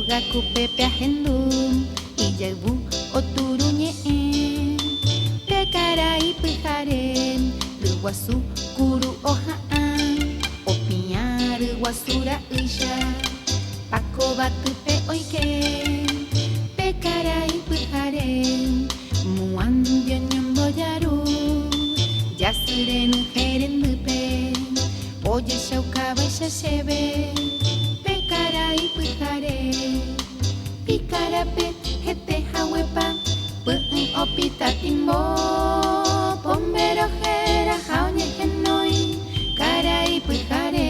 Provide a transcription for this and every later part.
Ogaku pepe ahendum Iyabu oturuñe Pekarai pyharen Ryguasu kuru oha'an Opiã ryguasura ýicha Pakovatype oike Pekarai pyharen Muandio ñembojaru Jasyryny herendýpe Ojechaukavaicha chéve Pekarai pyhare Ikarape hete haguepa Py'ỹi opita timbo Pombero héra ha oñehenói Karai pyhare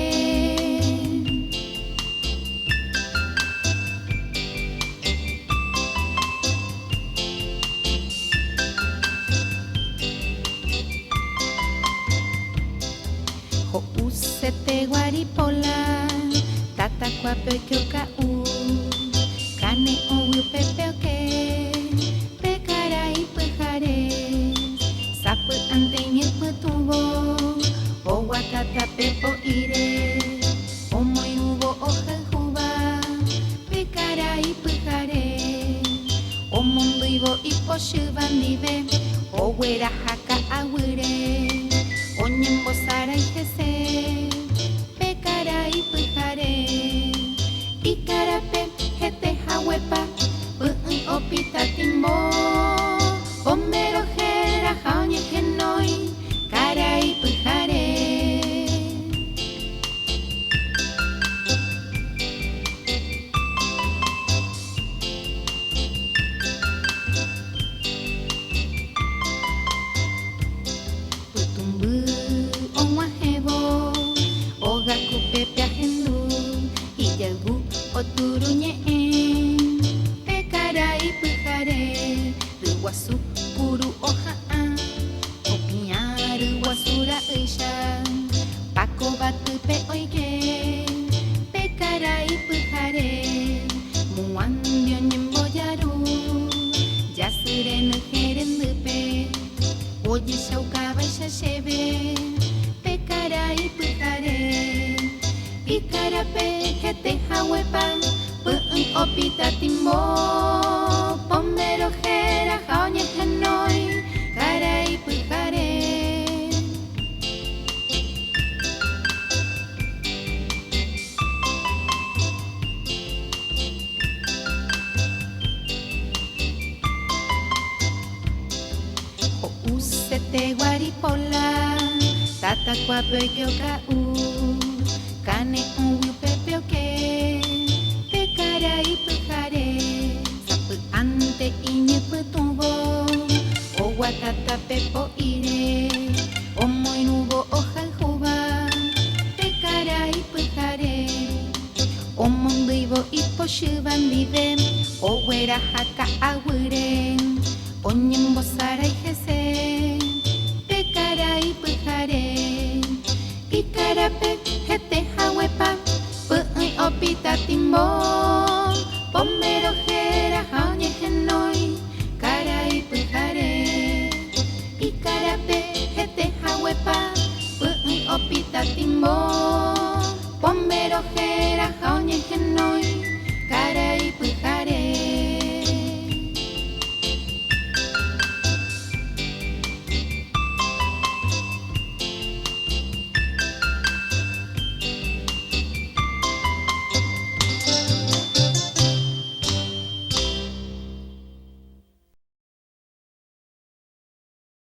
Ho'usete guaripola Tatakuape oikyoka'u Kane oguýpe oke Pekarai pyhare Sapy'ánte iñepytũvo Oguatátape po'íre Omoirũvo ohayhúva Pekarai pyhare Omondýivo ipochyva ndive Ogueraha ka'aguýre Oñembosarai hese Pekarai pyhare Ikarape hete haguepa Py'ỹi opita timbo Pombero héra ha oñehenói Karai pyhare Pytumby og̃uahẽvo Ogaku pepe ahendu Ijaývu oturuñe'ẽ Pekarai pyhare Ryguasu kuru oha'ã Opiã ryguasura ýicha Pakovatype oike Pekarai pyhare Muandio ñembojaru Jasyryny herendýpe Ojechaukavaicha chéve Pekarai pyhare Ikarape hete haguepa Py'ỹi opita timbo Pombero héra ha oñehenói Karai pyhare Ho'usete guaripola Tatakuape oikyoka'u Kane oguýpe oke Pekarai pyhare Sapy'ánte iñepytũvo Oguatátape po'íre Omoirũvo ohayhúva Pekarai pyhare Omondýivo ipochyva ndive Ogueraha ka'aguýre Oñembosarai hese Pekarai pyhare Ikarape hete haguepa Py'ỹi opita timbo Pombero héra ha oñehenói Karai pyhare Ikarape hete haguepa Py'ỹi opita timbo Pombero héra ha oñehenói